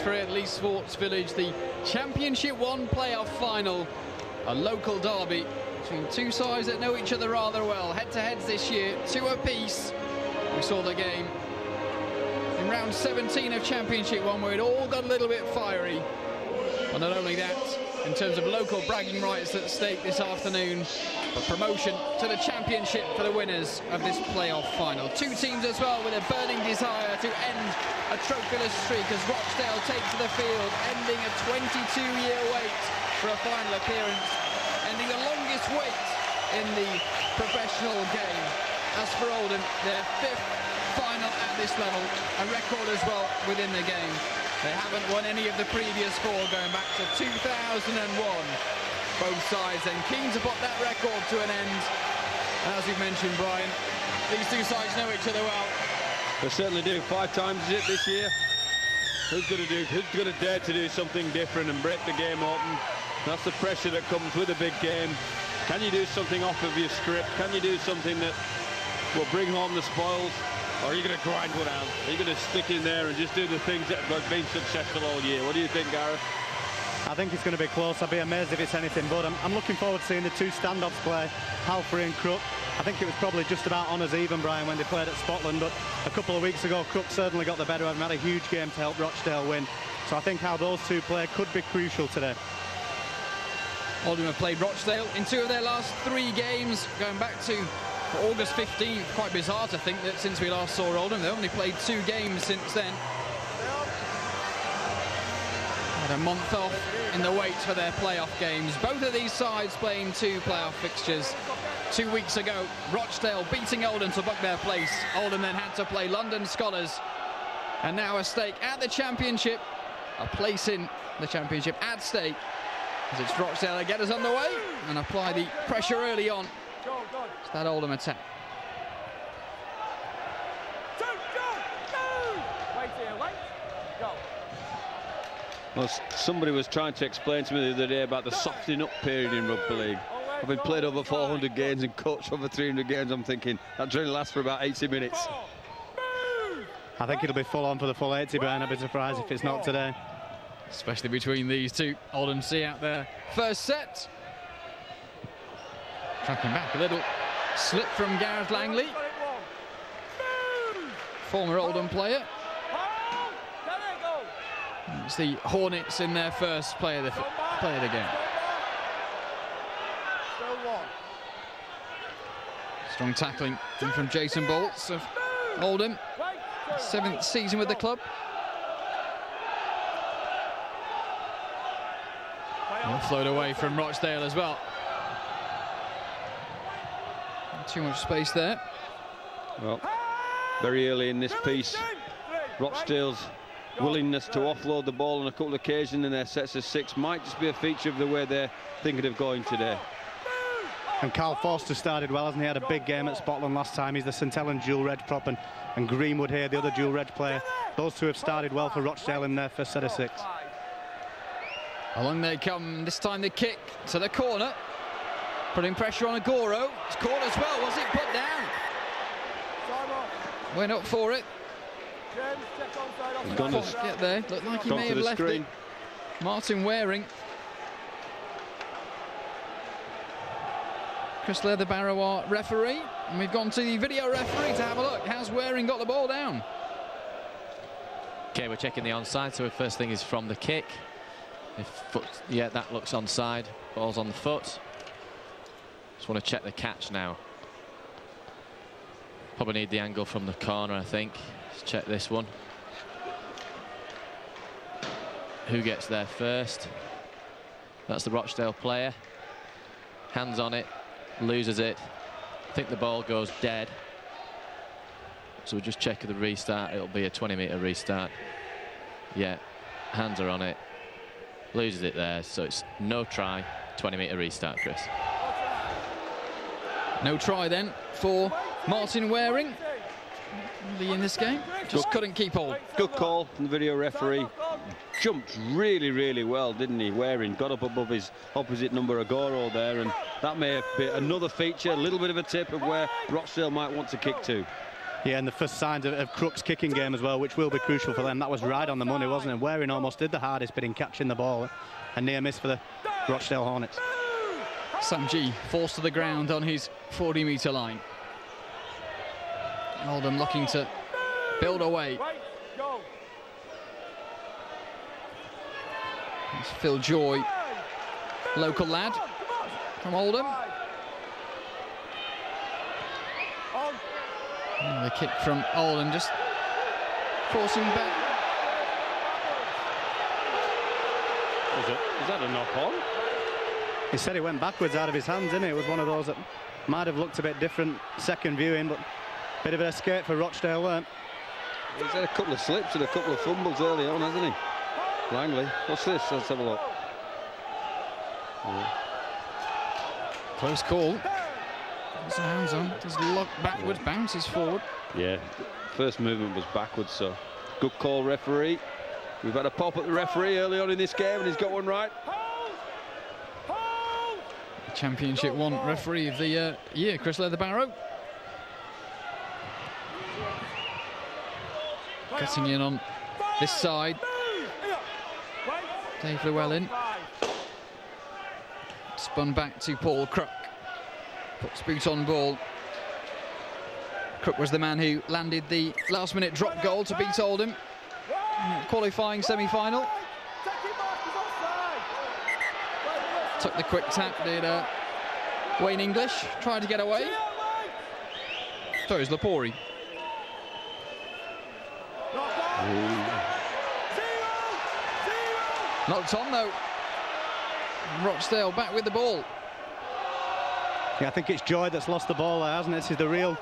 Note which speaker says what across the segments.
Speaker 1: for at Leeds Sports Village, the Championship 1 playoff final. A local derby between two sides that know each other rather well. Head-to-heads this year, 2 apiece. We saw the game in round 17 of Championship 1 where it all got a little bit fiery. And not only that, in terms of local bragging rights at stake this afternoon, but promotion to the Championship for the winners of this playoff final. Two teams as well with a burning desire to end a trophyless streak as Rochdale take to the field, ending a 22-year wait for a final appearance, ending the longest wait in the professional game. As for Oldham, their 5th final at this level, a record as well within the game. They haven't won any of the previous 4 going back to 2001. Both sides then keen to put that record to an end. And as we've mentioned, Brian, these two sides know each other well.
Speaker 2: They certainly do. 5 times is it this year? Who's going to dare to do something different and break the game open? That's the pressure that comes with a big game. Can you do something off of your script? Can you do something that will bring home the spoils? Or are you going to grind one out? Are you going to stick in there and just do the things that have been successful all year? What do you think, Gareth?
Speaker 3: I think it's going to be close. I'd be amazed if it's anything but. I'm looking forward to seeing the 2 standoffs play, Halfrey and Crook. I think it was probably just about honours even, Brian, when they played at Scotland, but a couple of weeks ago, Crook certainly got the better of him, had a huge game to help Rochdale win. So I think how those 2 play could be crucial today.
Speaker 1: Oldham have played Rochdale in 2 of their last 3 games, going back to August 15th. Quite bizarre to think that since we last saw Oldham, they've only played 2 games since then. Had a month off in the wait for their playoff games. Both of these sides playing 2 playoff fixtures. 2 weeks ago, Rochdale beating Oldham to book their place. Oldham then had to play London Scholars. And now a stake at the Championship, a place in the Championship at stake, as it's Rochdale that get us underway and apply the pressure early on. It's that Oldham attack.
Speaker 2: Well, somebody was trying to explain to me the other day about the softening up period in rugby league. I've been played over 400 games and coached over 300 games. I'm thinking that really lasts for about 80 minutes.
Speaker 3: I think it'll be full on for the full 80, Brian. I'd be surprised if it's not today.
Speaker 1: Especially between these 2. Oldham see out their first set. Tracking back a little slip from Gareth Langley, former Oldham player. It's the Hornets in their first play of the game. Strong tackling from Jason Bolts of Oldham, 7th season with the club. Offload away from Rochdale as well. Not too much space there.
Speaker 2: Well, very early in this piece, Rochdale's willingness to offload the ball on a couple of occasions in their sets of 6 might just be a feature of the way they're thinking of going today.
Speaker 3: And Carl Forster started well, hasn't he? Had a big game at Scotland last time. He's the St Helens dual reg prop, and Greenwood here, the other dual reg player. Those 2 have started well for Rochdale in their first set of 6.
Speaker 1: Along they come, this time the kick to the corner, putting pressure on Agoro. It's caught as well, was it put down? Went up for it.
Speaker 2: He's gone to
Speaker 1: get there, looked like he may have left it. Martin Waring. Chris Leatherbarrow, our referee, and we've gone to the video referee to have a look. How's Waring got the ball down?
Speaker 4: Okay, we're checking the onside, so the first thing is from the kick. Yeah, that looks onside. Ball's on the foot. Just want to check the catch now. Probably need the angle from the corner, I think. Let's check this one. Who gets there first? That's the Rochdale player. Hands on it, loses it. I think the ball goes dead. So we'll just check the restart. It'll be a 20-metre restart. Yeah, hands are on it. Loses it there, so it's no try, 20-metre restart, Chris.
Speaker 1: No try then for Martin Waring. In this game, just couldn't keep hold.
Speaker 2: Good call from the video referee. Jumped really, really well, didn't he? Waring got up above his opposite number Agoro there, and that may have been another feature, a little bit of a tip of where Rochdale might want to kick to.
Speaker 3: Yeah, and the first signs of Crook's kicking game as well, which will be crucial for them. That was right on the money, wasn't it? Waring almost did the hardest bit in catching the ball. A near miss for the Rochdale Hornets.
Speaker 1: Sam G forced to the ground on his 40-metre line. Oldham looking to build away. It's Phil Joy, local lad from Oldham. The kick from Oldham, just forcing back.
Speaker 2: Is that a knock on?
Speaker 3: He said it went backwards out of his hands, didn't it? It was one of those that might have looked a bit different second viewing, but a bit of an escape for Rochdale, weren't?
Speaker 2: He's had a couple of slips and a couple of fumbles early on, hasn't he? Langley, what's this? Let's have a look.
Speaker 1: Close call. Puts the hands on, does look backwards, bounces forward.
Speaker 2: Yeah, first movement was backwards, so good call, referee. We've had a pop at the referee early on in this game, and he's got one right.
Speaker 1: Championship 1 referee of the year, Chris Leatherbarrow. Cutting in on this side. Dave Llewellyn. Spun back to Paul Crook. Puts boot on ball. Crook was the man who landed the last-minute drop goal to beat Oldham. Qualifying semi-final. Took the quick tap, did Wayne English. Tried to get away. So is Lapori. Knocked on though. Rochdale back with the ball.
Speaker 3: Yeah, I think it's Joy that's lost the ball there, hasn't it? This is the real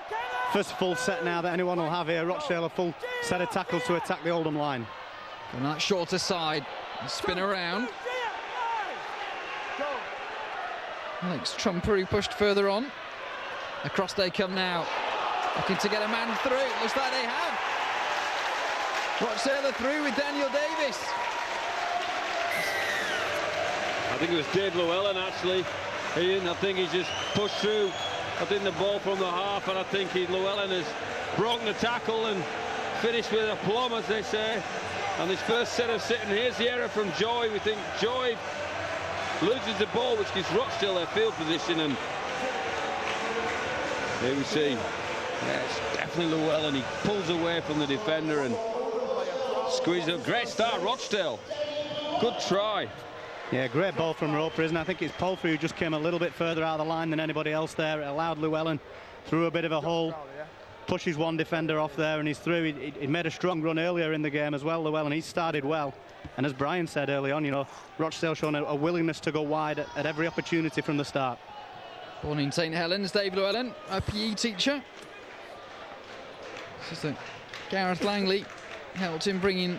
Speaker 3: first full set now that anyone will have here. Rochdale a full set of tackles to attack the Oldham line.
Speaker 1: On that shorter side, spin around. Alex Trumpery pushed further on. Across they come now. Looking to get a man through. Looks like they have. Rochdale are through with Daniel Davis.
Speaker 2: I think it was Dave Llewellyn, actually. I think he's just pushed through. I think the ball from the half, and I think Llewellyn has broken the tackle and finished with a plum, as they say. And this first set of sitting, here's the error from Joy. We think Joy loses the ball, which gives Rochdale their field position, and here we see, yeah, it's definitely Llewellyn. He pulls away from the defender and squeezes up. Great start, Rochdale. Good try.
Speaker 3: Yeah, great ball from Roper, isn't it? I think it's Palfrey who just came a little bit further out of the line than anybody else there. It allowed Llewellyn through a bit of a hole, pushes one defender off there, and he's through. He made a strong run earlier in the game as well, Llewellyn. He started well. And as Brian said early on, you know, Rochdale showing a willingness to go wide at every opportunity from the start.
Speaker 1: Born in St Helens, Dave Llewellyn, a PE teacher. This is Gareth Langley helped him bringing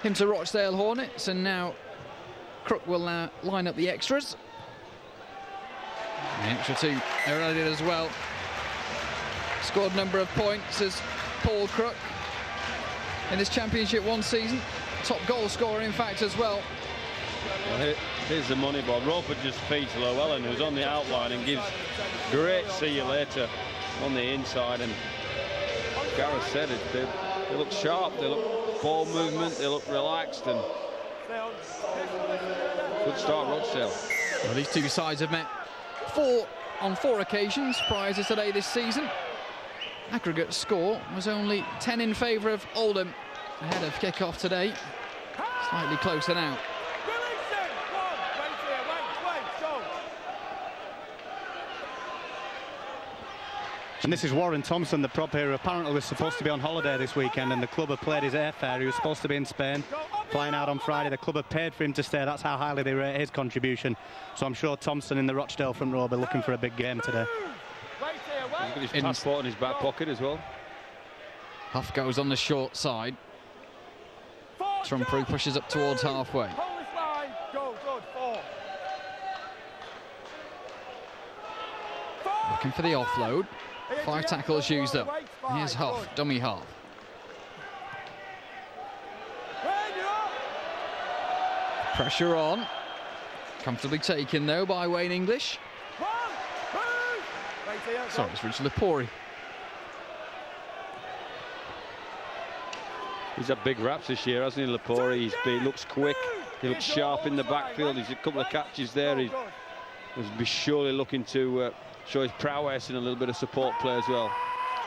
Speaker 1: him to Rochdale Hornets, and now Crook will line up the extras. The extra two are added as well. Scored a number of points as Paul Crook in this Championship 1 season. Top goal scorer, in fact, as well.
Speaker 2: Here's the money ball. Roper just feeds Llewellyn, who's on the outline, and gives great see you later on the inside. And Gareth said it, they look sharp, they look ball movement, they look relaxed, and good start, Rochdale.
Speaker 1: Well, these two sides have met on four occasions prior to today this season. Aggregate score was only 10 in favour of Oldham ahead of kick-off today. Slightly closer now.
Speaker 3: And this is Warren Thompson, the prop here, who apparently was supposed to be on holiday this weekend, and the club have played his airfare. He was supposed to be in Spain, flying out on Friday. The club have paid for him to stay. That's how highly they rate his contribution. So I'm sure Thompson in the Rochdale front row will be looking for a big game today.
Speaker 2: He's got his passport in his back pocket as well.
Speaker 1: Huff goes on the short side. Trumpery pushes up towards halfway. Looking for the offload. 5 tackles used up. Here's Huff, dummy half. Pressure on. Comfortably taken though by Wayne English. Sorry, it's Richard Lapori.
Speaker 2: He's had big raps this year, hasn't he, Lepore? He looks quick, he looks sharp in the backfield. He's a couple of catches there. He will be surely looking to show his prowess in a little bit of support play as well.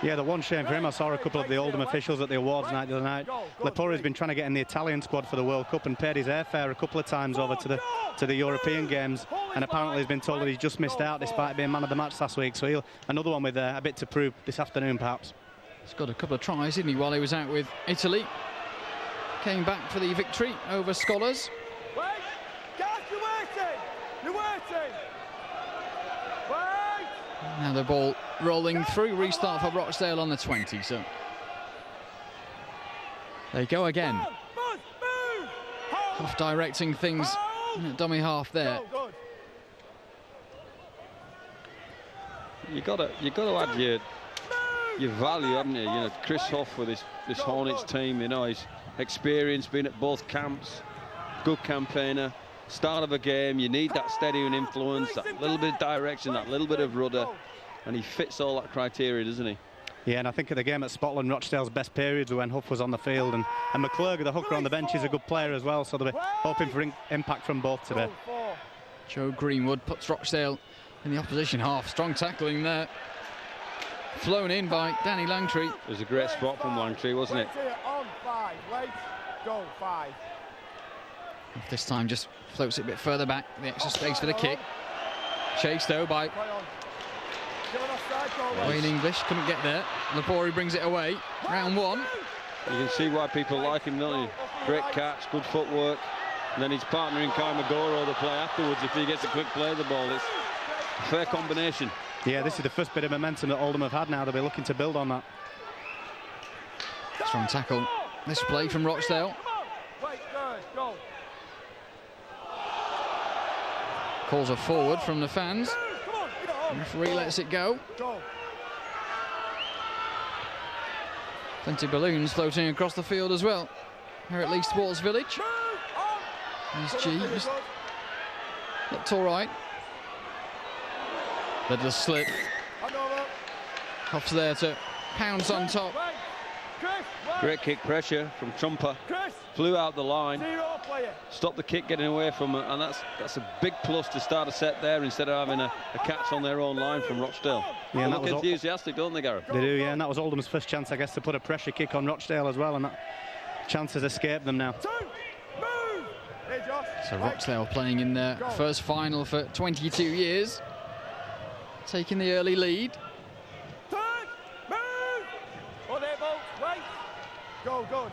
Speaker 3: Yeah, the one shame for him, I saw a couple of the Oldham officials at the awards night the other night. Lepore's been trying to get in the Italian squad for the World Cup and paid his airfare a couple of times over to the European games, and apparently he's been told that he's just missed out despite being man of the match last week. So he'll another one with a bit to prove this afternoon, perhaps.
Speaker 1: He's got a couple of tries, didn't he, while he was out with Italy. Came back for the victory over Scholars.
Speaker 5: Wait! Gareth, you're waiting! You're waiting! Wait!
Speaker 1: Now the ball rolling through, restart for Rochdale on the 20, so they go again. Half directing things in the dummy half there.
Speaker 2: You got to add your value, haven't you? You know, Chris Huff with this Hornets team, you know, his experience, been at both camps, good campaigner. Start of a game, you need that steadying influence, that little bit of direction, that little bit of rudder, and he fits all that criteria, doesn't he?
Speaker 3: Yeah, and I think at the game at Spotland, Rochdale's best periods were when Huff was on the field, and McClurg, the hooker on the bench, is a good player as well, so they'll be hoping for impact from both today.
Speaker 1: Joe Greenwood puts Rochdale in the opposition half. Strong tackling there. Flown in by Danny Langtree.
Speaker 2: It was a great spot from Langtree, wasn't it?
Speaker 5: On 5, wait, go 5.
Speaker 1: This time just floats it a bit further back. The extra space for the kick. Chased though by Wayne English, couldn't get there. Lepore brings it away. Round 1.
Speaker 2: You can see why people like him, don't you? Great catch, good footwork. And then his partner in Kai Magoro the play afterwards. If he gets a quick play of the ball, it's a fair combination.
Speaker 3: Yeah, this is the first bit of momentum that Oldham have had now. They'll be looking to build on that.
Speaker 1: Strong tackle. This play from Rochdale. Calls a forward from the fans. The referee lets it go. Plenty of balloons floating across the field as well. Here at Leigh Sports Village. There's G. Looked all right. Little slip. Huff's there to pounce on top.
Speaker 2: Great kick pressure from Trumper. Flew out the line. Stopped the kick getting away from it, and that's a big plus to start a set there instead of having a catch on their own line from Rochdale.
Speaker 3: Yeah,
Speaker 2: they look enthusiastic, don't they, Gareth?
Speaker 3: They do, yeah, and that was Oldham's first chance, I guess, to put a pressure kick on Rochdale as well, and that chance has escaped them now.
Speaker 1: So Rochdale playing in their first final for 22 years. Taking the early lead.
Speaker 3: I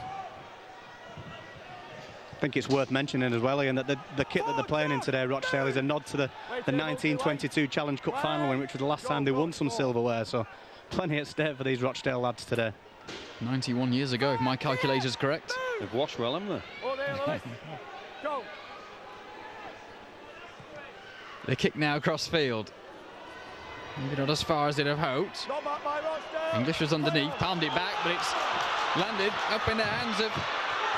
Speaker 3: think it's worth mentioning as well, Ian, that the kit that they're playing in today, Rochdale, is a nod to the 1922 Challenge Cup final win, which was the last time they won some silverware. So plenty at stake for these Rochdale lads today.
Speaker 1: 91 years ago, if my calculator's correct.
Speaker 2: They've washed well, haven't they?
Speaker 1: The kick now across field. Maybe not as far as they'd have hoped. English was underneath, palmed it back, but it's landed up in the hands of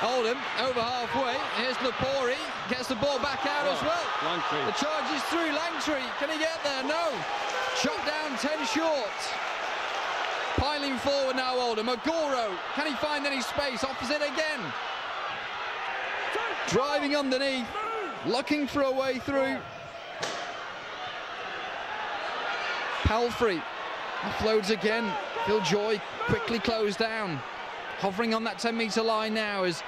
Speaker 1: Oldham, over halfway. Here's Lepore, gets the ball back out as well.
Speaker 2: Langtree.
Speaker 1: The charge is through. Langtree, can he get there? No. Shot down 10 short. Piling forward now, Oldham. Magoro, can he find any space? Opposite again. Driving underneath, looking for a way through. Palfrey offloads again. Phil Joy quickly closed down. Hovering on that 10-metre line now as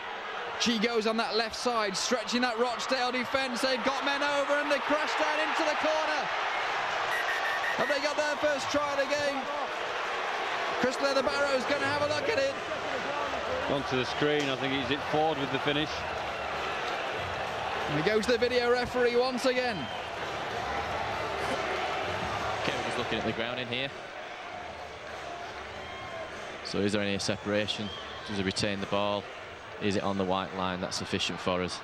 Speaker 1: G goes on that left side, stretching that Rochdale defence. They've got men over and they crash down into the corner. Have they got their first try of the game? Chris Leatherbarrow's going to have a look at it.
Speaker 2: Onto the screen, I think he's hit forward with the finish.
Speaker 1: And we go to the video referee once again.
Speaker 4: Kevin's looking at the ground in here. So is there any separation? Does he retain the ball? Is it on the white line? That's sufficient for us.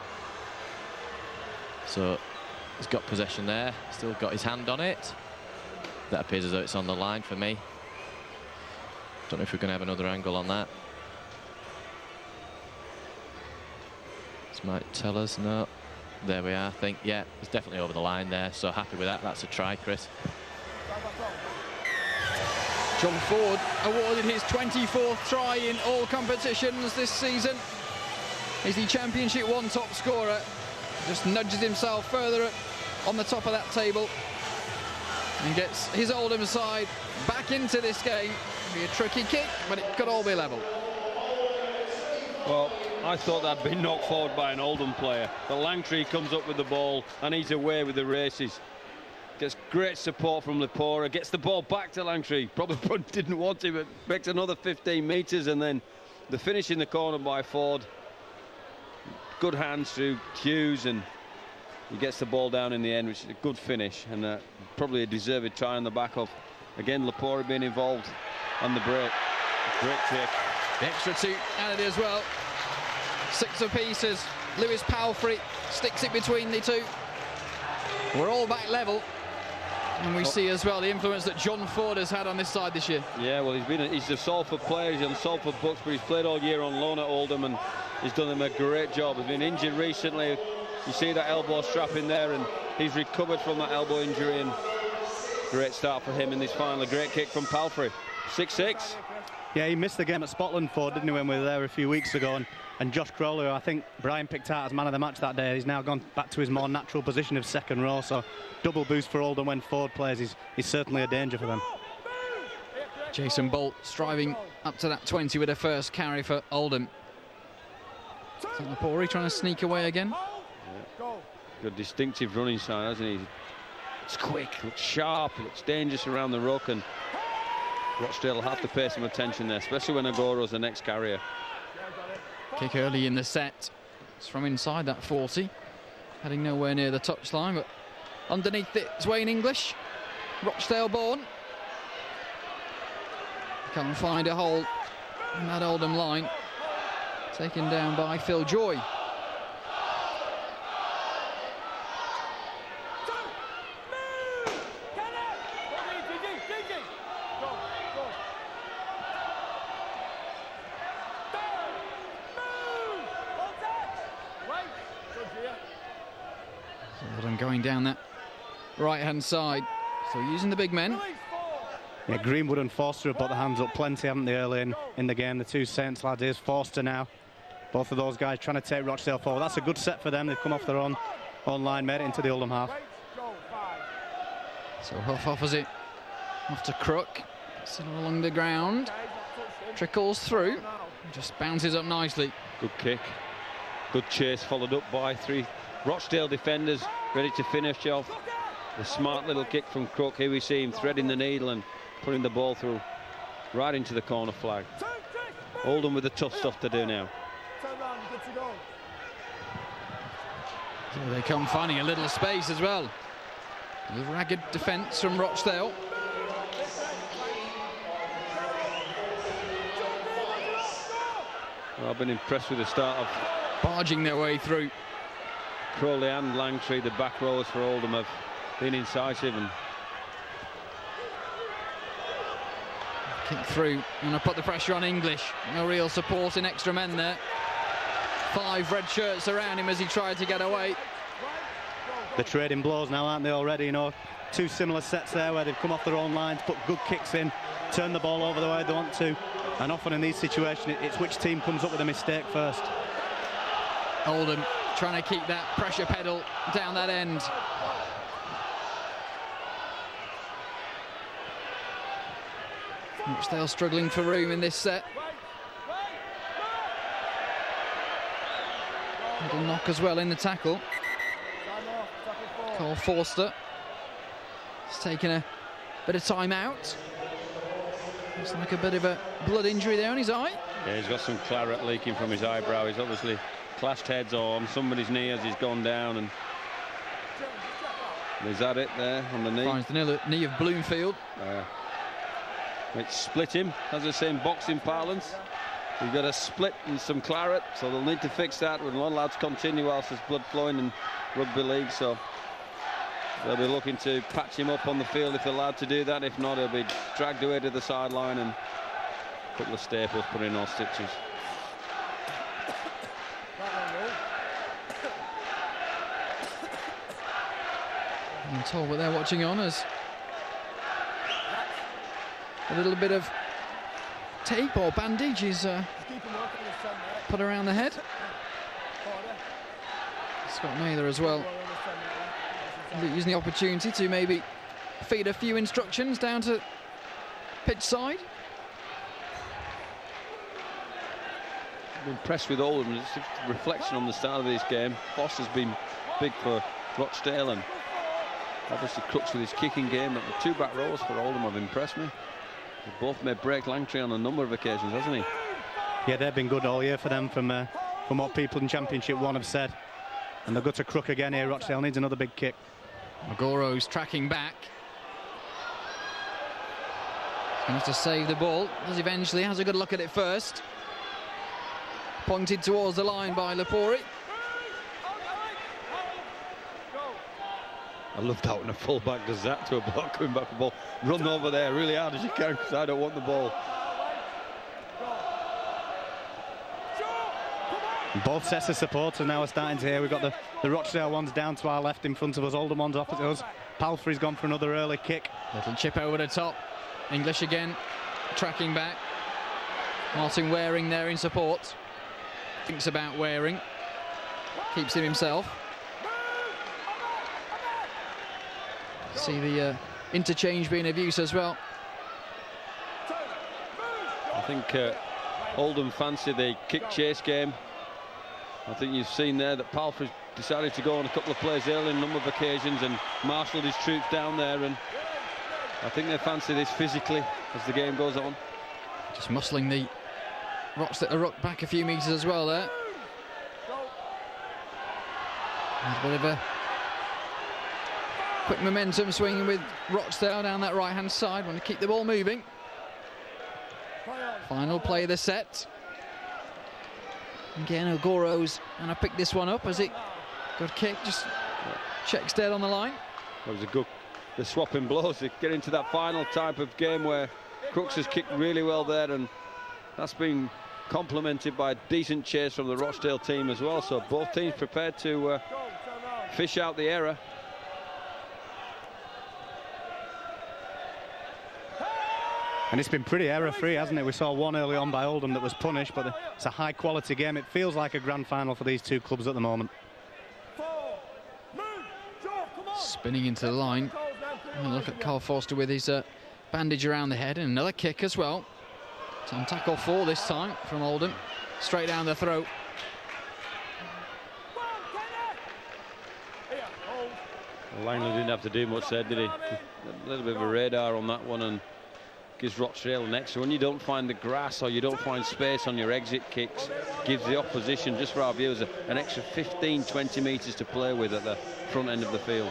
Speaker 4: So he's got possession there. Still got his hand on it. That appears as though it's on the line for me. Don't know if we're going to have another angle on that. This might tell us. No. There we are, I think. Yeah, it's definitely over the line there. So happy with that. That's a try, Chris.
Speaker 1: John Ford awarded his 24th try in all competitions this season. He's the Championship 1 top scorer. Just nudges himself further on the top of that table and gets his Oldham side back into this game. It'll be a tricky kick, but it could all be level.
Speaker 2: Well, I thought that'd been knocked forward by an Oldham player. But Langtree comes up with the ball and he's away with the races. Gets great support from Lepora, gets the ball back to Langtree. Probably didn't want to, but makes another 15 metres, and then the finish in the corner by Ford. Good hands through Hughes, and he gets the ball down in the end, which is a good finish, and probably a deserved try on the back of, again, Lepora being involved on the break. Great kick.
Speaker 1: The extra 2 added as well. 6 apiece as Lewis Palfrey sticks it between the two. We're all back level. And we see as well the influence that John Ford has had on this side this year.
Speaker 2: Yeah, well, he's a Salford player, he's on Salford books, but he's played all year on loan at Oldham, and he's done them a great job. He's been injured recently. You see that elbow strap in there, and he's recovered from that elbow injury, and great start for him in this final. A great kick from Palfrey. 6-6.
Speaker 3: Yeah, he missed the game at Spotland Ford, didn't he, when we were there a few weeks ago, and Josh Crowley, who I think Brian picked out as man of the match that day, he's now gone back to his more natural position of second row, so double boost for Oldham when Ford plays. He's certainly a danger for them.
Speaker 1: Jason Bolt striving up to that 20 with a first carry for Oldham. Lepori trying to sneak away again.
Speaker 2: Yeah. Good distinctive running side, hasn't he? It's quick, looks sharp, looks dangerous around the ruck, and Rochdale will have to pay some attention there, especially when Agoro's the next carrier.
Speaker 1: Kick early in the set. It's from inside that 40. Heading nowhere near the touchline, but underneath it's Wayne English. Rochdale born. Can't find a hole in that Oldham line. Taken down by Phil Joy. Oldham going down that right-hand side. So using the big men.
Speaker 3: Yeah, Greenwood and Forster have put their hands up plenty, haven't they, early in the game? The two Saints lads. Here's Forster now. Both of those guys trying to take Rochdale forward. That's a good set for them. They've come off their own line, made it into the Oldham half.
Speaker 1: So Huff offers it off to Crook. Still along the ground. Trickles through. Just bounces up nicely.
Speaker 2: Good kick. Good chase, followed up by 3 Rochdale defenders ready to finish off. The smart little kick from Crook. Here we see him threading the needle and putting the ball through right into the corner flag. Oldham with the tough stuff to do now.
Speaker 1: So they come finding a little space as well. The ragged defence from Rochdale.
Speaker 2: Well, I've been impressed with the start of
Speaker 1: Barging their way through.
Speaker 2: Crowley and Langtree. The back rowers for Oldham have been incisive and
Speaker 1: kick through. Going to put the pressure on English. No real support in extra men there. 5 red shirts around him as he tried to get away.
Speaker 3: They're trading blows now, aren't they, already? You know, 2 similar sets there where they've come off their own lines, put good kicks in, turn the ball over the way they want to. And often in these situations, it's which team comes up with a mistake first.
Speaker 1: Oldham trying to keep that pressure pedal down that end. Rochdale struggling for room in this set. Little knock as well in the tackle. Cole Forster has taken a bit of time out. Looks like a bit of a blood injury there on his eye.
Speaker 2: yeah, he's got some claret leaking from his eyebrow. He's obviously clashed heads or on somebody's knee as he's gone down, and is that it there on the knee?
Speaker 1: Finds the knee of Bloomfield.
Speaker 2: It's split him, as they say in boxing parlance. You've got a split and some claret, so they'll need to fix that when a lot of lads continue whilst there's blood flowing in rugby league. So they'll be looking to patch him up on the field if they're allowed to do that. If not, he'll be dragged away to the sideline and a couple of staples put in, or stitches. I'm
Speaker 1: told what they're watching on as A little bit of tape or bandage is put around the head. Scott Mather as well, using the opportunity to maybe feed a few instructions down to pitch side.
Speaker 2: I'm impressed with Oldham. It's a reflection on the start of this game. Foster's been big for Rochdale, and obviously Crooks with his kicking game. But the two back rows for Oldham have impressed me. They've both made break Langtree on a number of occasions, hasn't he?
Speaker 3: Yeah, they've been good all year for them from what people in Championship 1 have said. And they'll go to Crook again here. Rochdale needs another big kick.
Speaker 1: Magoro's tracking back. He's going to have to save the ball. Does eventually, has a good look at it first. Pointed towards the line by Lepori.
Speaker 2: I love that when a full-back does that to a block coming back the ball. Run over there really hard as you can, because I don't want the ball.
Speaker 3: Both sets of supporters now are starting to hear. We've got the Rochdale ones down to our left in front of us, Oldham ones opposite us. Palfrey's gone for another early kick.
Speaker 1: Little chip over the top. English again, tracking back. Martin Waring there in support. Thinks about Waring. Keeps him himself. See the interchange being of use as well.
Speaker 2: I think Oldham fancy the kick chase game. I think you've seen there that Palfrey decided to go on a couple of plays early on a number of occasions and marshalled his troops down there, and I think they fancy this physically as the game goes on.
Speaker 1: Just muscling the Rock back a few metres as well there. A bit of a quick momentum swinging with Rochdale down that right-hand side. Want to keep the ball moving. Final play of the set. Again, Ogoro's and I picked this one up as it got kicked, just checks dead on the line.
Speaker 2: That was a good, the swapping blows to get into that final type of game where Crooks has kicked really well there, and that's been complemented by a decent chase from the Rochdale team as well. So both teams prepared to fish out the error.
Speaker 3: And it's been pretty error-free, hasn't it? We saw one early on by Oldham that was punished, but it's a high-quality game. It feels like a grand final for these two clubs at the moment.
Speaker 1: Spinning into the line. And look at Carl Forster with his bandage around the head, and another kick as well. It's on tackle 4 this time from Oldham. Straight down the throat.
Speaker 2: Well, Langley didn't have to do much there, did he? A little bit of a radar on that one, and gives Rochdale an extra. When you don't find the grass or you don't find space on your exit kicks, gives the opposition, just for our viewers, an extra 15-20 metres to play with at the front end of the field.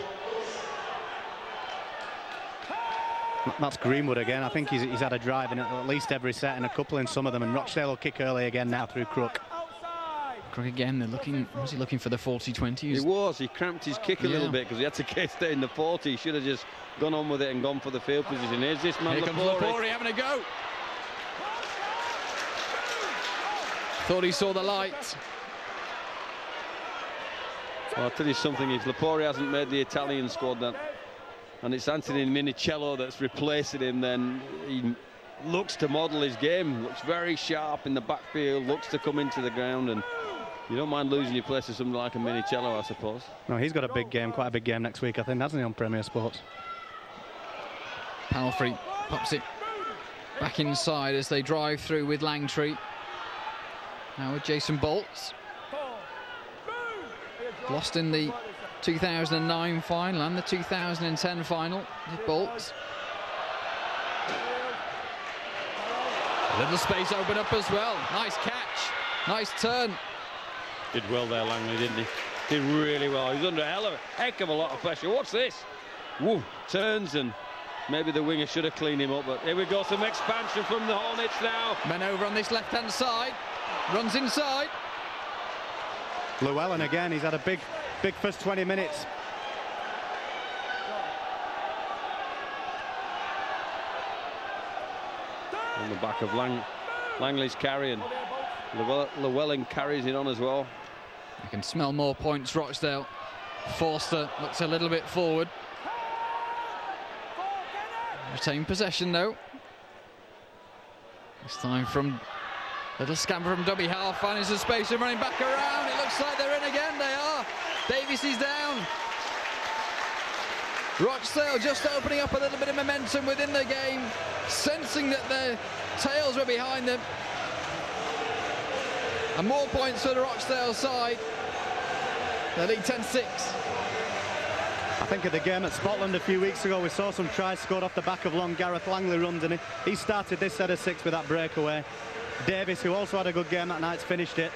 Speaker 3: That's Greenwood again. I think he's had a drive in at least every set and a couple in some of them, and Rochdale will kick early again now through Crook.
Speaker 1: Crook again, they're looking, was he looking for the 40-20?
Speaker 2: He cramped his kick a little bit because he had to stay in the 40. He should have just gone on with it and gone for the field position. Here's this man,
Speaker 1: Here comes Lepori having a go. Thought he saw the light.
Speaker 2: Well, I'll tell you something, if Lepori hasn't made the Italian squad, then, and it's Anthony Minicello that's replacing him, then he looks to model his game, looks very sharp in the backfield, looks to come into the ground, and you don't mind losing your place to something like a Minicello, I suppose.
Speaker 3: No, he's got a big game, quite a big game next week, I think, hasn't he, on Premier Sports?
Speaker 1: Palfrey pops it back inside as they drive through with Langtree. Now with Jason Bolts. Lost in the 2009 final and the 2010 final with Bolts. A little space open up as well. Nice catch. Nice turn.
Speaker 2: Did well there, Langley, didn't he? Did really well. He's under a heck of a lot of pressure. What's this? Woo, turns, and maybe the winger should have cleaned him up, but here we go, some expansion from the Hornets now.
Speaker 1: Men over on this left-hand side. Runs inside.
Speaker 3: Llewellyn again, he's had a big first 20 minutes.
Speaker 2: On the back of Langley's carrying. Llewellyn carries it on as well.
Speaker 1: You can smell more points, Rochdale. Forster looks a little bit forward. Retain possession though. This time from little scamper from dummy half, finding some space and running back around. It looks like they're in again. They are. Davies is down. Rochdale just opening up a little bit of momentum within the game, sensing that their tails were behind them. And more points for the Rochdale side. They lead 10-6.
Speaker 3: I think at the game at Scotland a few weeks ago, we saw some tries scored off the back of long Gareth Langley runs, and he started this set of 6 with that breakaway. Davies, who also had a good game that night, finished it.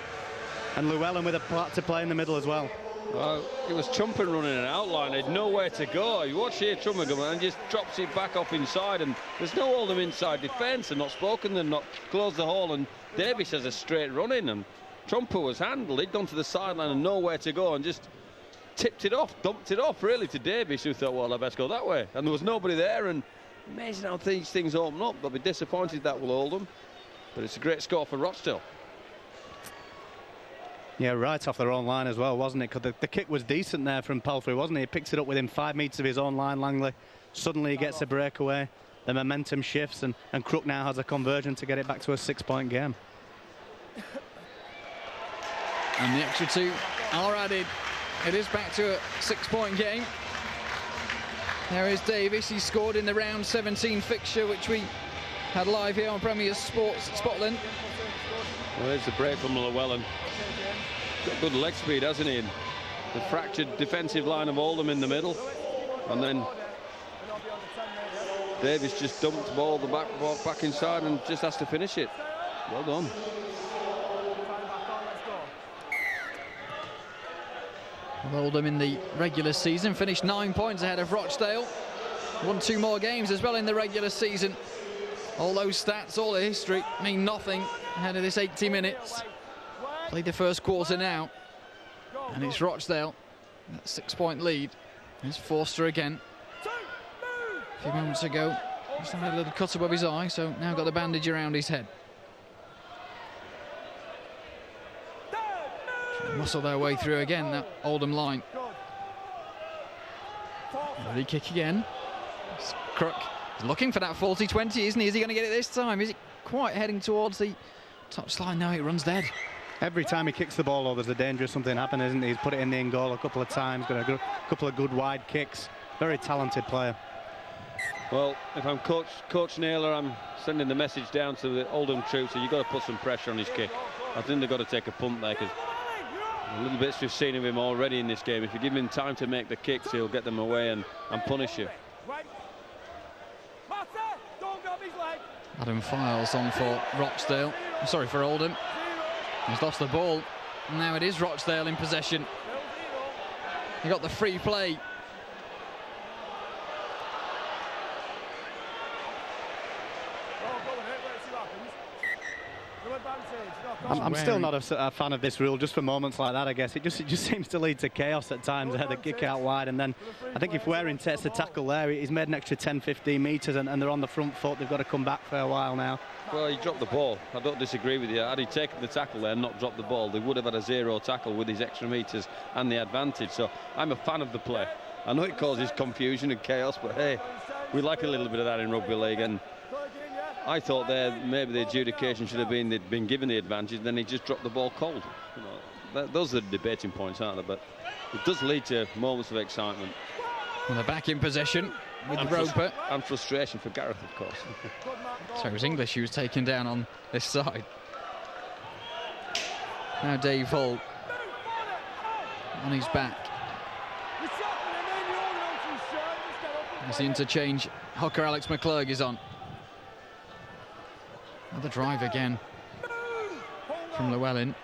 Speaker 3: And Llewellyn with a part to play in the middle as well.
Speaker 2: Well, it was Trumpet running an outline. He had nowhere to go. You watch here Trumpet come and just drops it back off inside, and there's no Oldham inside defence, and not spoken them, not closed the hole, and Davies has a straight run in, and Trumpet was handled. He'd gone to the sideline and nowhere to go, and just tipped it off, dumped it off really to Davies, who thought, well, I best go that way, and there was nobody there. And amazing how these things open up. They'll be disappointed that will Oldham, but it's a great score for Rochdale.
Speaker 3: Yeah, right off their own line as well, wasn't it? Because the kick was decent there from Palfrey, wasn't he? He picks it up within 5 metres of his own line, Langley. Suddenly he gets a breakaway. The momentum shifts, and Crook now has a conversion to get it back to a 6-point game.
Speaker 1: And the extra 2 are added. It is back to a 6-point game. There is Davies. He scored in the round 17 fixture, which we had live here on Premier Sports Scotland.
Speaker 2: Well, there's the break from Llewellyn. Got good leg speed, hasn't he? And the fractured defensive line of Oldham in the middle, and then Davies just dumped the ball back inside and just has to finish it. Well done.
Speaker 1: Well, Oldham in the regular season finished 9 points ahead of Rochdale. Won 2 more games as well in the regular season. All those stats, all the history, mean nothing ahead of this 80 minutes. Played the first quarter now, and it's Rochdale, that 6-point lead. There's Forster again. A few moments ago, just had a little cut above his eye, so now got the bandage around his head. Muscle their way through again, that Oldham line. Ready kick again. It's Crook looking for that 40-20, isn't he? Is he going to get it this time? Is it quite heading towards the touchline? No, it runs dead.
Speaker 3: Every time he kicks the ball, though, there's a danger of something happening, isn't he? He's put it in the in goal a couple of times, got a couple of good wide kicks. Very talented player.
Speaker 2: Well, if I'm Coach Naylor, I'm sending the message down to the Oldham troops, so you've got to put some pressure on his kick. I think they've got to take a punt there, because a little bits we've seen of him already in this game. If you give him time to make the kicks, he'll get them away and punish you.
Speaker 1: Adam Files on for Rochdale. Sorry, for Oldham. He's lost the ball. Now it is Rochdale in possession. He got the free play.
Speaker 3: I'm still not a fan of this rule, just for moments like that, I guess. It just seems to lead to chaos at times. The kick out wide, and then I think if Waring takes the tackle there, he's made an extra 10-15 metres, and they're on the front foot. They've got to come back for a while now.
Speaker 2: Well, he dropped the ball. I don't disagree with you. Had he taken the tackle there and not dropped the ball, they would have had a 0 tackle with his extra metres and the advantage. So I'm a fan of the play. I know it causes confusion and chaos, but hey, we like a little bit of that in rugby league, and I thought there maybe the adjudication should have been they'd been given the advantage, then he just dropped the ball cold. You know, those are the debating points, aren't they? But it does lead to moments of excitement.
Speaker 1: Well, they're back in possession with Roper.
Speaker 2: And frustration for Gareth, of course.
Speaker 1: So it was English who was taken down on this side. Now Dave Hull on his back. As the interchange, hooker Alex McClurg is on. Another drive again from Llewellyn.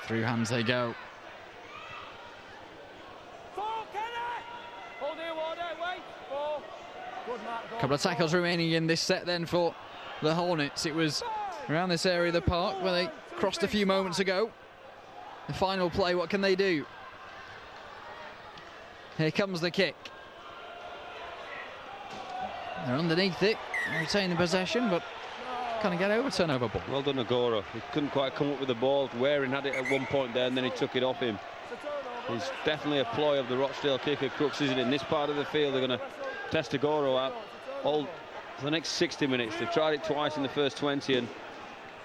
Speaker 1: Through hands they go. A couple of tackles remaining in this set then for the Hornets. It was around this area of the park where they crossed a few moments ago. The final play, what can they do? Here comes the kick. They're underneath it, retaining possession, but can't get over turnover ball.
Speaker 2: Well done, Agora. He couldn't quite come up with the ball. Waring had it at one point there, and then he took it off him. is definitely a ploy of the Rochdale kicker. Crooks isn't in this part of the field. They're going to test Agoro out all for the next 60 minutes. They've tried it twice in the first 20, and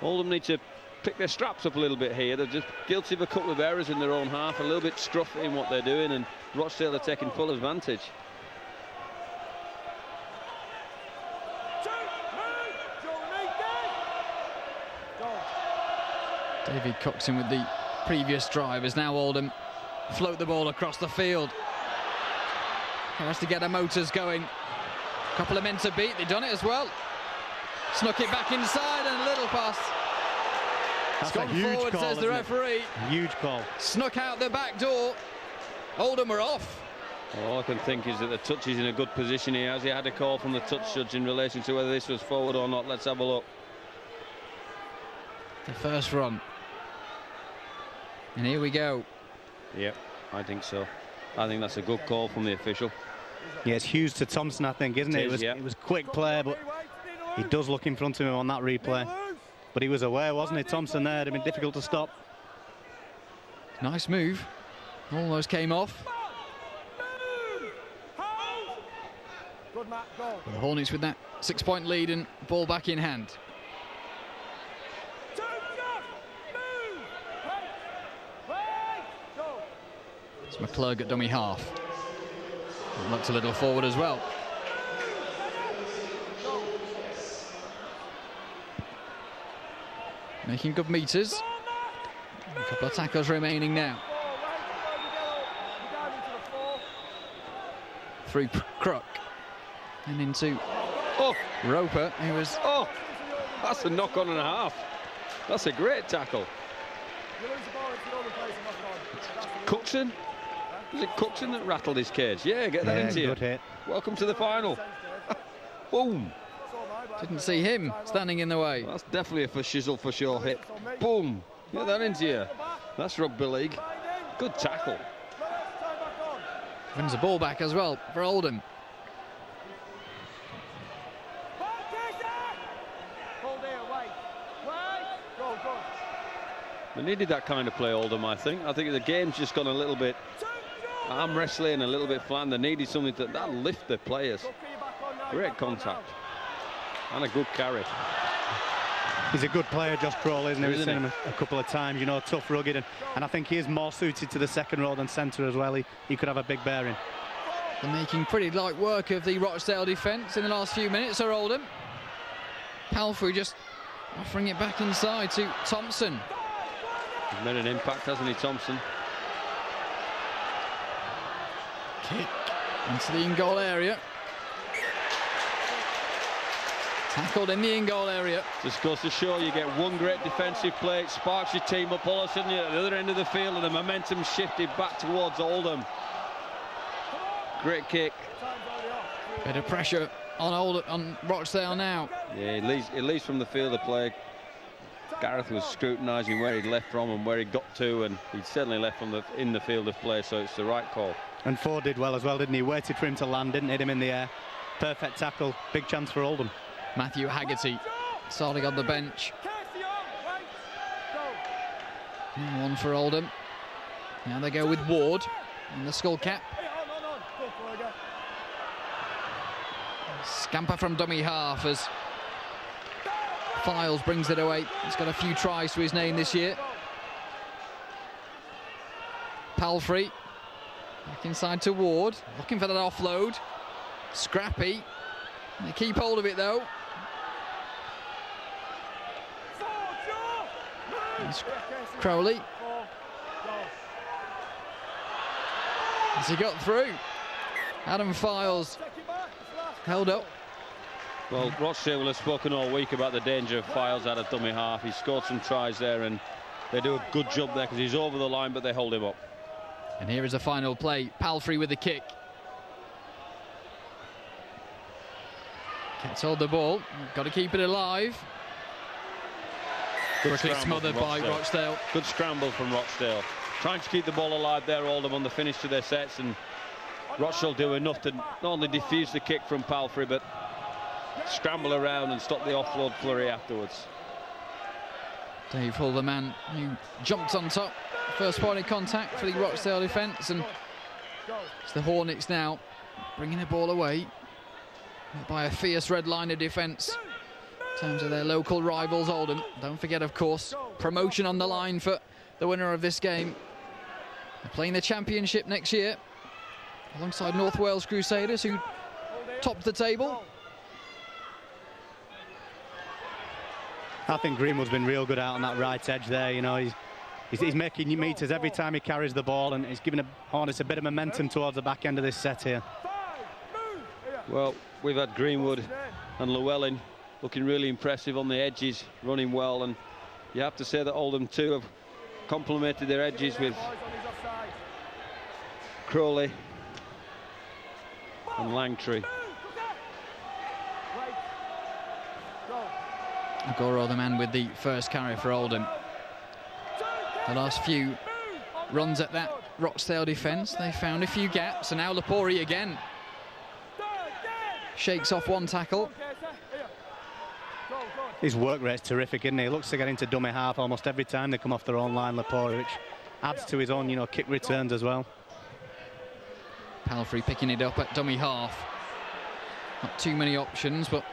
Speaker 2: Oldham need to pick their straps up a little bit here. They're just guilty of a couple of errors in their own half, a little bit scruffy in what they're doing, and Rochdale are taking full advantage.
Speaker 1: David Coxon with the previous drive as now Oldham float the ball across the field. He has to get the motors going. A couple of men to beat, they've done it as well. Snuck it back inside and a little pass.
Speaker 3: That's
Speaker 1: It's gone
Speaker 3: a huge
Speaker 1: forward,
Speaker 3: call,
Speaker 1: says the referee.
Speaker 3: Huge call.
Speaker 1: Snuck out the back door. Oldham are off.
Speaker 2: All I can think is that the touch is in a good position here. Has he had a call from the touch judge in relation to whether this was forward or not? Let's have a look.
Speaker 1: The first run. And here we go.
Speaker 2: Yep, I think so. I think that's a good call from the official.
Speaker 3: Yeah, it's Hughes to Thompson, I think, isn't it? It was quick play, but he does look in front of him on that replay. But he was aware, wasn't he? Thompson there, it'd have been difficult to stop.
Speaker 1: Nice move. Almost came off. Well, the Hornets with that 6-point lead and ball back in hand. It's McClurg at dummy half. Looked a little forward as well. Making good meters. A couple of tackles remaining now. Through Crook and into Roper, who was...
Speaker 2: Oh, that's a knock-on and a half. That's a great tackle. Cookson? Was it Cookson that rattled his cage? Yeah, get that into you.
Speaker 3: Good hit.
Speaker 2: Welcome to the final. Boom.
Speaker 1: Didn't see him standing in the way.
Speaker 2: Well, that's definitely a for shizzle for sure hit. Boom. Get that into you. That's rugby league. Good tackle.
Speaker 1: Wins the ball back as well for Oldham.
Speaker 2: They needed that kind of play, Oldham, I think. I think the game's just gone a little bit arm wrestling, a little bit flat. They needed something that'll lift the players. Great contact. And a good carry.
Speaker 3: He's a good player, Josh Crawley, isn't he? We've seen
Speaker 2: he?
Speaker 3: him a couple of times, you know, tough, rugged, and I think he is more suited to the second row than centre as well. He could have a big bearing.
Speaker 1: They're making pretty light work of the Rochdale defence in the last few minutes, are Oldham. Palfrey just offering it back inside to Thompson.
Speaker 2: He's made an impact, hasn't he, Thompson?
Speaker 1: Kick into the in-goal area. Tackled in the in-goal area.
Speaker 2: Just goes to show you get one great defensive play, it sparks your team up, all of a sudden you're at the other end of the field and the momentum shifted back towards Oldham. Great kick.
Speaker 1: Bit of pressure on Rochdale now.
Speaker 2: Yeah, it leads from the field of play. Gareth was scrutinising where he'd left from and where he got to, and he'd certainly left from in the field of play, so it's the right call.
Speaker 3: And Ford did well as well, didn't he? Waited for him to land, didn't hit him in the air. Perfect tackle, big chance for Oldham.
Speaker 1: Matthew Haggerty starting on the bench. Now on for Oldham. Now they go with Ward in the skull cap. Scamper from dummy half as Files brings it away. He's got a few tries to his name this year. Palfrey back inside to Ward, looking for that offload. Scrappy. They keep hold of it though. It's Crowley. Has he got through? Adam Files held up.
Speaker 2: Well, Rochdale will have spoken all week about the danger of Files out of dummy half. He scored some tries there and they do a good job there because he's over the line, but they hold him up.
Speaker 1: And here is the final play. Palfrey with the kick. Can't hold the ball. Got to keep it alive. Quickly smothered by Rochdale.
Speaker 2: Good scramble from Rochdale. Trying to keep the ball alive there, Oldham, on the finish to their sets, and Rochdale do enough to not only defuse the kick from Palfrey, but scramble around and stop the offload flurry afterwards.
Speaker 1: Dave Hull, the man who jumped on top. First point of contact for the Rochdale defence, and it's the Hornets now bringing the ball away by a fierce red line of defence in terms of their local rivals, Oldham. Don't forget, of course, promotion on the line for the winner of this game. They're playing the championship next year alongside North Wales Crusaders, who topped the table.
Speaker 3: I think Greenwood's been real good out on that right edge there. You know, he's making meters every time he carries the ball, and he's giving the Hornets a bit of momentum towards the back end of this set here.
Speaker 2: Well, we've had Greenwood and Llewellyn looking really impressive on the edges, running well, and you have to say that Oldham too have complemented their edges with Crowley and Langtree.
Speaker 1: Goro, the man with the first carry for Oldham. The last few runs at that Rochdale defence, they found a few gaps, and now Lepori again shakes off one tackle.
Speaker 3: His work rate's terrific, isn't he? He looks to get into dummy half almost every time they come off their own line, Lepori, which adds to his own, you know, kick returns as well.
Speaker 1: Palfrey picking it up at dummy half. Not too many options, but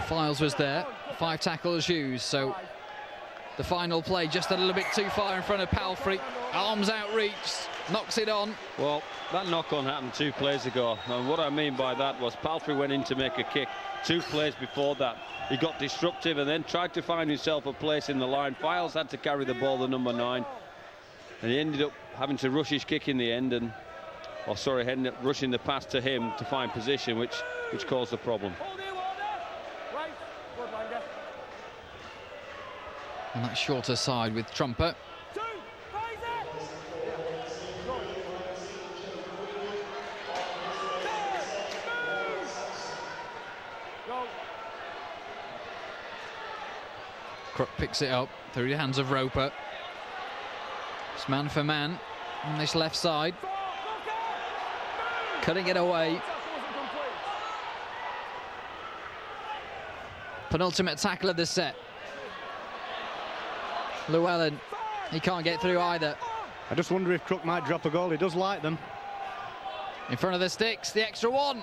Speaker 1: Files was there. 5 tackles used, so the final play just a little bit too far in front of Palfrey. Arms outreached, knocks it on.
Speaker 2: Well, that knock-on happened 2 plays ago, and what I mean by that was Palfrey went in to make a kick 2 plays before that. He got disruptive and then tried to find himself a place in the line. Files had to carry the ball, the number 9, and he ended up having to rush his kick in the end, and ended up rushing the pass to him to find position, which caused the problem.
Speaker 1: On that shorter side with Trumper. Crook picks it up through the hands of Roper. It's man for man on this left side. Cutting it away. Penultimate tackle of the set. Llewellyn, he can't get through either.
Speaker 3: I just wonder if Crook might drop a goal. He does like them.
Speaker 1: In front of the sticks, the extra one.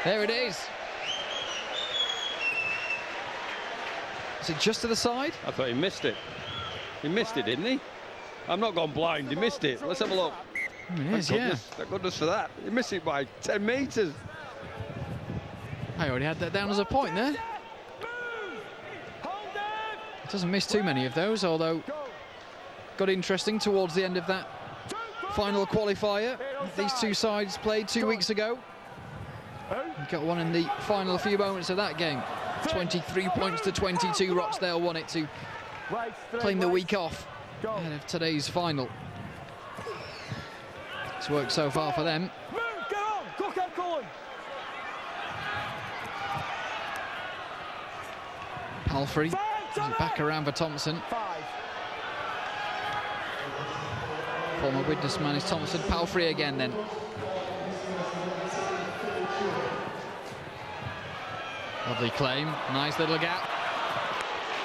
Speaker 1: There it is. Is it just to the side?
Speaker 2: I thought he missed it. He missed it, didn't he? I'm not gone blind. He missed it. Let's have a look.
Speaker 1: It is, yeah.
Speaker 2: Thank goodness for that. He missed it by 10 metres.
Speaker 1: I already had that down as a point there. Doesn't miss too many of those, although got interesting towards the end of that final qualifier. These 2 sides played 2 weeks ago. We got one in the final few moments of that game. 23 points to 22. Rochdale won it to claim the week off ahead of today's final. It's worked so far for them. Palfrey back around for Thompson. Former witness man is Thompson. Palfrey again then. Lovely claim. Nice little gap.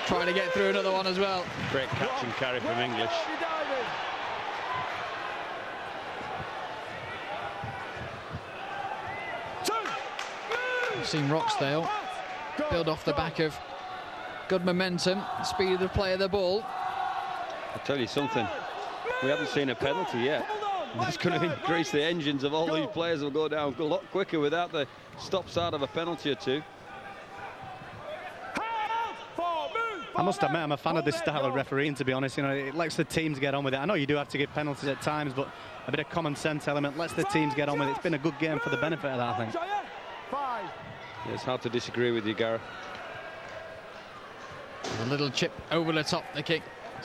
Speaker 1: Trying to get through another one as well.
Speaker 2: Great catch and carry from English.
Speaker 1: We've seen Rochdale build off the back of good momentum, speed of the play of the ball.
Speaker 2: I'll tell you something, we haven't seen a penalty yet. That's going to increase the engines of all these players. Will go down a lot quicker without the stops out of a penalty or 2.
Speaker 3: I must admit, I'm a fan of this style of refereeing, to be honest. You know, it lets the teams get on with it. I know you do have to give penalties at times, but a bit of common sense element lets the teams get on with it. It's been a good game for the benefit of that, I think.
Speaker 2: Yeah, it's hard to disagree with you, Gareth.
Speaker 1: A little chip over the top, the kick.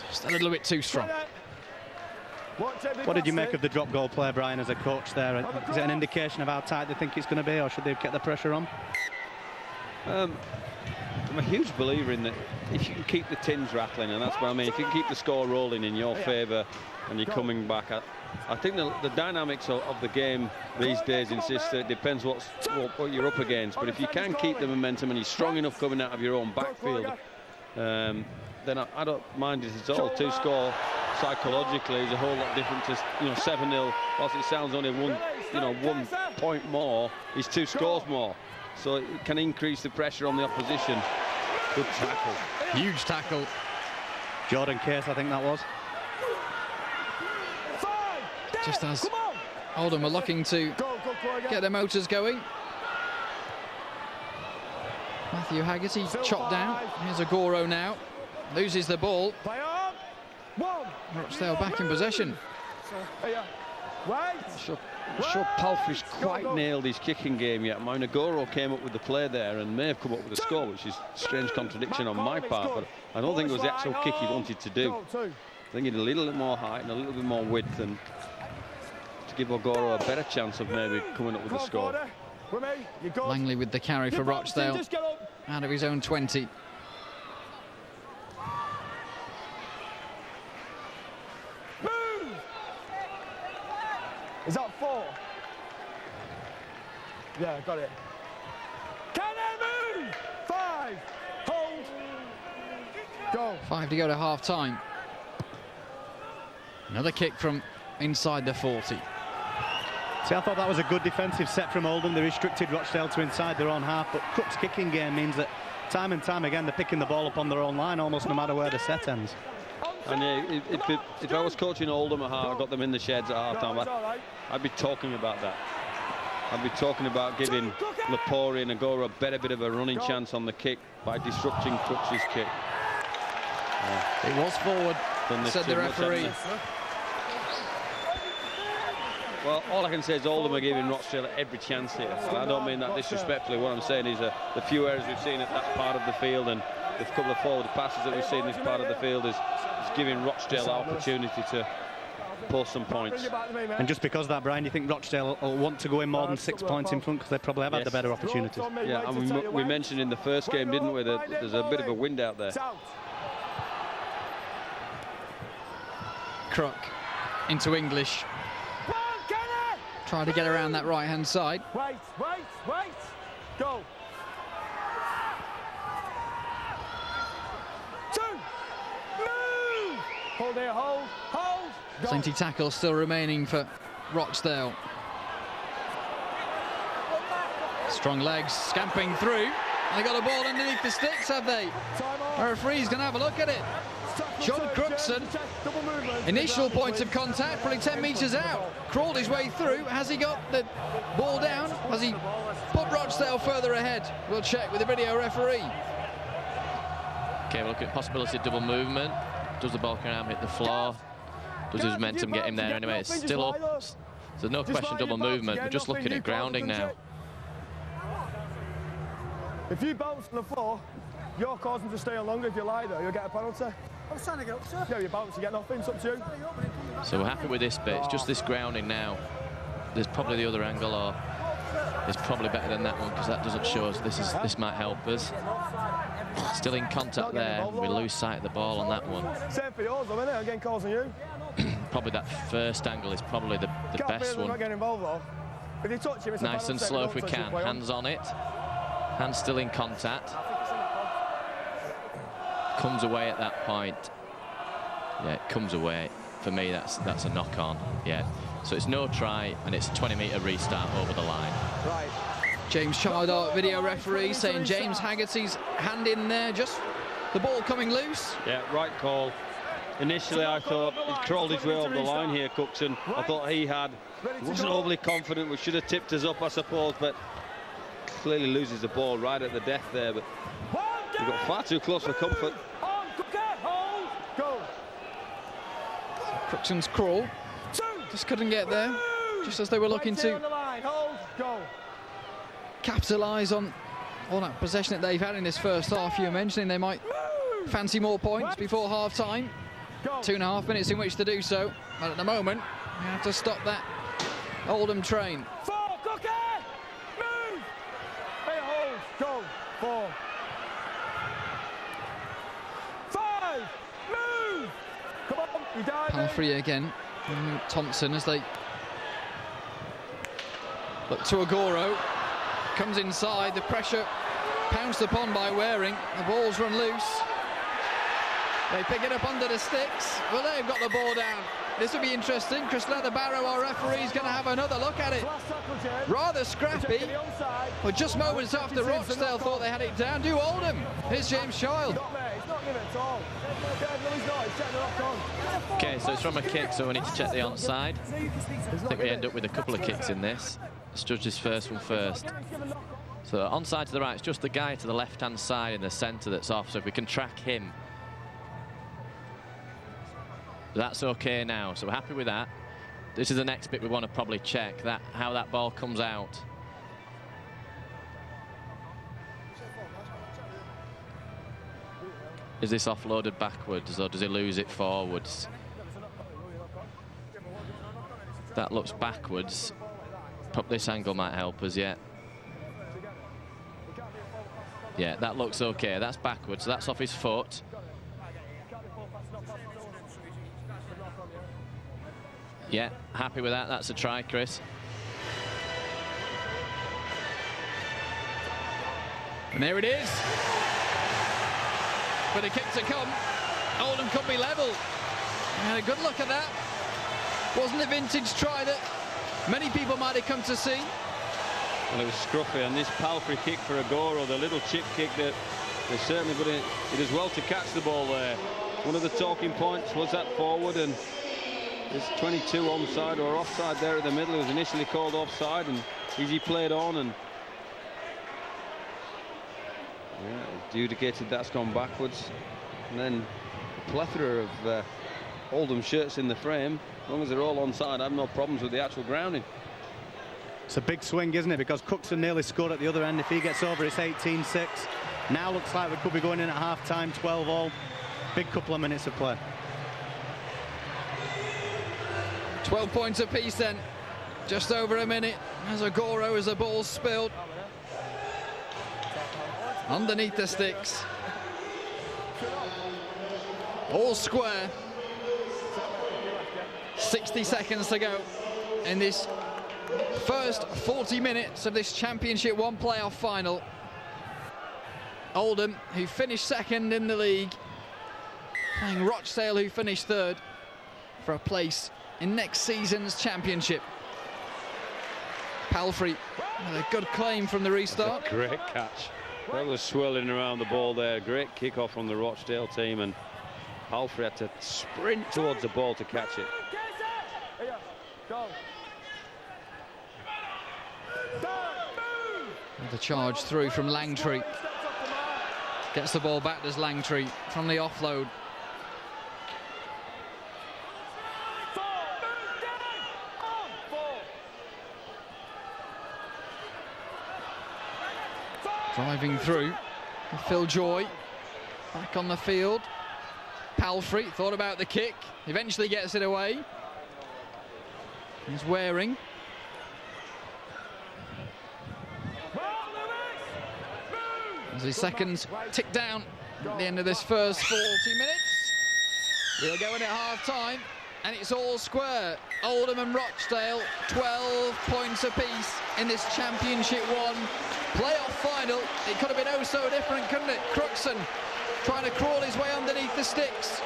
Speaker 1: Just a little bit too strong.
Speaker 3: What did you make of the drop goal play, Brian, as a coach there? Is it an indication of how tight they think it's going to be, or should they get the pressure on?
Speaker 2: I'm a huge believer in that if you can keep the tins rattling, and that's what I mean, if you can keep the score rolling in your favour and you're coming back, I think the dynamics of the game these days insist that it depends what you're up against, but if you can keep the momentum and you're strong enough coming out of your own backfield, then I don't mind it at all. 2 score psychologically is a whole lot different to 7-0. Whilst it sounds only 1 point more, is 2 scores more, so it can increase the pressure on the opposition. Good tackle,
Speaker 1: Huge tackle.
Speaker 3: Jordan Case, I think that was.
Speaker 1: Just as Oldham are looking to get their motors going. Matthew Haggerty chopped down. Here's Agoro now. Loses the ball. Rochdale back in possession.
Speaker 2: Sure Palfrey's quite nailed his kicking game yet. Agoro came up with the play there and may have come up with a score, which is a strange contradiction on my part, but I don't think it was the actual kick he wanted to do. I think he had a little bit more height and a little bit more width, and to give Agoro a better chance of maybe coming up with a score.
Speaker 1: Langley with the carry for Rochdale out of his own 20.
Speaker 5: Is that 4? Yeah, got it. Can they move? 5. Hold. Go.
Speaker 1: 5 to go to half time. Another kick from inside the 40.
Speaker 3: See, I thought that was a good defensive set from Oldham. They restricted Rochdale to inside their own half, but Crook's kicking game means that time and time again they're picking the ball up on their own line almost no matter where the set ends.
Speaker 2: And if I was coaching Oldham at half, I got them in the sheds at half time, I'd be talking about that. I'd be talking about giving Lepori and Agoro a better bit of a running chance on the kick by disrupting Crooks' kick.
Speaker 1: It was forward, said the referee.
Speaker 2: Well, all I can say is Oldham are giving Rochdale every chance here. And I don't mean that disrespectfully. What I'm saying is the few errors we've seen at that part of the field and the couple of forward passes that we've seen in this part of the field is giving Rochdale the opportunity to pull some points.
Speaker 3: And just because of that, Brian, you think Rochdale will want to go in more than 6 points in front because they probably have had the better opportunities?
Speaker 2: Yeah, and we mentioned in the first game, didn't we, that there's a bit of a wind out there.
Speaker 1: Crook into English. Try to get around that right-hand side.
Speaker 5: Wait. Go. 2. Move. Hold there, hold. Go.
Speaker 1: Plenty tackles still remaining for Rochdale. Strong legs, scamping through. They got a ball underneath the sticks, have they? The referee's going to have a look at it. John Crookson, initial point of contact, probably 10 metres out. Crawled his way through. Has he got the ball down? Has he put Rochdale further ahead? We'll check with the video referee.
Speaker 4: Okay, we'll look at possibility of double movement. Does the ball come around, hit the floor? Does his momentum get him there anyway? It's still up. There's no question double movement. We're just looking at grounding now.
Speaker 5: If you bounce on the floor, you're causing to stay on longer. If you lie there, you'll get a penalty. I was trying to get up, sir. Yeah, you bounce, you get nothing. It's up to you.
Speaker 4: So we're happy with this bit. It's just this grounding now. There's probably the other angle, or it's probably better than that one because that doesn't show us. This might help us. Still in contact there. We lose sight of the ball on that one.
Speaker 5: Same for yours, though, isn't it? I'm getting calls on you.
Speaker 4: Probably that first angle is probably the best one.
Speaker 5: Not getting involved, though. If you touch him, it's
Speaker 4: nice and slow if we can. Hands on it. Hands still in contact. Comes away at that point. Yeah, it comes away. For me, that's a knock on. Yeah. So it's no try, and it's a 20-metre restart over the line.
Speaker 5: Right.
Speaker 1: James Childart, video referee, saying James Haggerty's hand in there, just the ball coming loose.
Speaker 2: Yeah, right call. Initially, I thought he crawled his way over the line here, Cookson. I thought he wasn't overly confident. We should have tipped us up, I suppose, but clearly loses the ball right at the death there. But we got far too close for comfort.
Speaker 1: Crookson's crawl just couldn't get there, just as they were looking to capitalise on all that possession that they've had in this first half. You were mentioning they might fancy more points before half time. 2.5 minutes in which to do so, but at the moment we have to stop that Oldham train.
Speaker 5: 4, Cookie! Move! Hey, hold, go, 4. 5, move! Come on, you dive.
Speaker 1: Palfrey again, and Thompson as they look to Agoro. Comes inside, the pressure pounced upon by Waring. The ball's run loose. They pick it up under the sticks. Well, they've got the ball down. This will be interesting. Chris Leatherbarrow, our referee, is going to have another look at it. Rather scrappy, but just moments after Rochdale thought they had it down. Do Oldham. Here's James Child.
Speaker 4: Okay, so it's from a kick, so we need to check the onside. I think we end up with a couple of kicks in this. Let's judge this first one first. So onside to the right, it's just the guy to the left-hand side in the centre that's off, so if we can track him. That's okay now, so we're happy with that. This is the next bit we want to probably check, that how that ball comes out. Is this offloaded backwards, or does he lose it forwards? That looks backwards. This angle might help us, yeah. Yeah, that looks okay. That's backwards, so that's off his foot. Yeah, happy with that. That's a try, Chris.
Speaker 1: And there it is. But a kick to come. Oldham could be level. And a good look at that. Wasn't a vintage try that many people might have come to see.
Speaker 2: Well, it was scruffy, and this Palfrey kick for Agoro, the little chip kick that they certainly, but it is well to catch the ball there. One of the talking points was that forward, and there's 22 onside or offside there at the middle. It was initially called offside, and Easy played on, and yeah, adjudicated that's gone backwards. And then a plethora of Oldham shirts in the frame. As long as they're all onside, I have no problems with the actual grounding.
Speaker 3: It's a big swing, isn't it? Because Cookson nearly scored at the other end. If he gets over, it's 18-6. Now looks like we could be going in at half-time, 12-all. Big couple of minutes of play.
Speaker 1: 12 points apiece then. Just over a minute as Agoro as the ball spilled. Underneath the sticks. All square. 60 seconds to go in this first 40 minutes of this Championship 1 playoff final. Oldham, who finished second in the league, playing Rochdale, who finished third, for a place in next season's championship. Palfrey with a good claim from the restart.
Speaker 2: Great catch. That was swirling around the ball there. Great kick-off from the Rochdale team, and Palfrey had to sprint towards the ball to catch it.
Speaker 1: The charge through from Langtree. Gets the ball back, does Langtree from the offload. Driving through, Phil Joy back on the field. Palfrey thought about the kick, eventually gets it away. He's Waring. As his seconds tick down at the end of this first 40 minutes. We're going at half-time, and it's all square. Oldham and Rochdale, 12 points apiece in this Championship 1 playoff final. It could have been oh so different, couldn't it? Cruxon trying to crawl his way underneath the sticks.